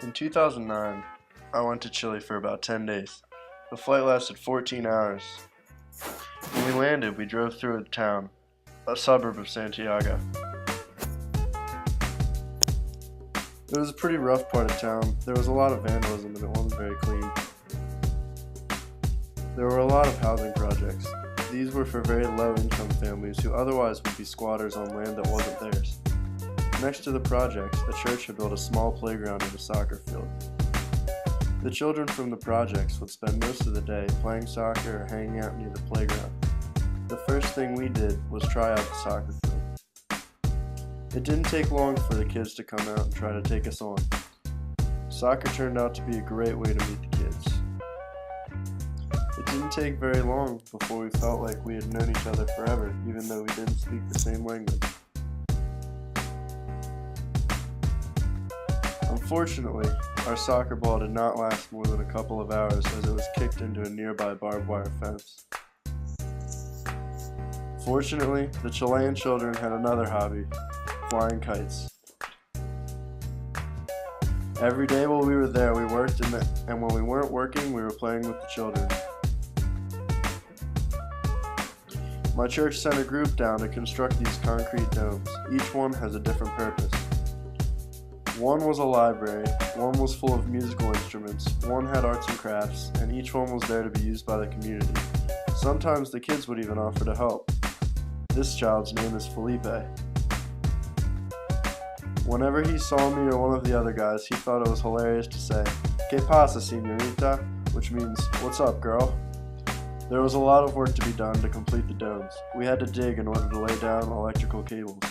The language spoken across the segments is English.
In 2009, I went to Chile for about 10 days. The flight lasted 14 hours. When we landed, we drove through a town, a suburb of Santiago. It was a pretty rough part of town. There was a lot of vandalism and it wasn't very clean. There were a lot of housing projects. These were for very low-income families who otherwise would be squatters on land that wasn't theirs. Next to the projects, a church had built a small playground and a soccer field. The children from the projects would spend most of the day playing soccer or hanging out near the playground. The first thing we did was try out the soccer field. It didn't take long for the kids to come out and try to take us on. Soccer turned out to be a great way to meet the kids. It didn't take very long before we felt like we had known each other forever, even though we didn't speak the same language. Unfortunately, our soccer ball did not last more than a couple of hours as it was kicked into a nearby barbed wire fence. Fortunately, the Chilean children had another hobby, flying kites. Every day while we were there, we worked and when we weren't working, we were playing with the children. My church sent a group down to construct these concrete domes. Each one has a different purpose. One was a library, one was full of musical instruments, one had arts and crafts, and each one was there to be used by the community. Sometimes the kids would even offer to help. This child's name is Felipe. Whenever he saw me or one of the other guys, he thought it was hilarious to say, "¿Qué pasa, señorita?" which means, "What's up, girl?" There was a lot of work to be done to complete the domes. We had to dig in order to lay down electrical cables.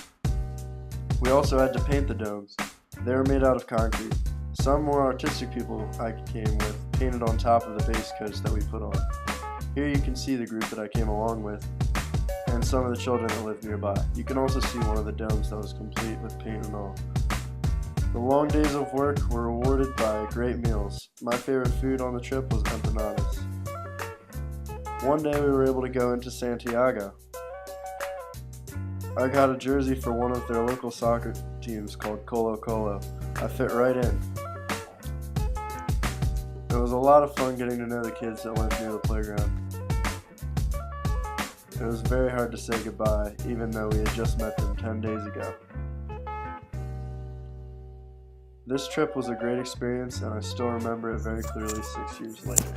We also had to paint the domes. They were made out of concrete. Some more artistic people I came with painted on top of the base coats that we put on. Here you can see the group that I came along with and some of the children that lived nearby. You can also see one of the domes that was complete with paint and all. The long days of work were rewarded by great meals. My favorite food on the trip was empanadas. One day we were able to go into Santiago. I got a jersey for one of their local soccer teams called Colo Colo. I fit right in. It was a lot of fun getting to know the kids that lived near the playground. It was very hard to say goodbye, even though we had just met them 10 days ago. This trip was a great experience and I still remember it very clearly 6 years later.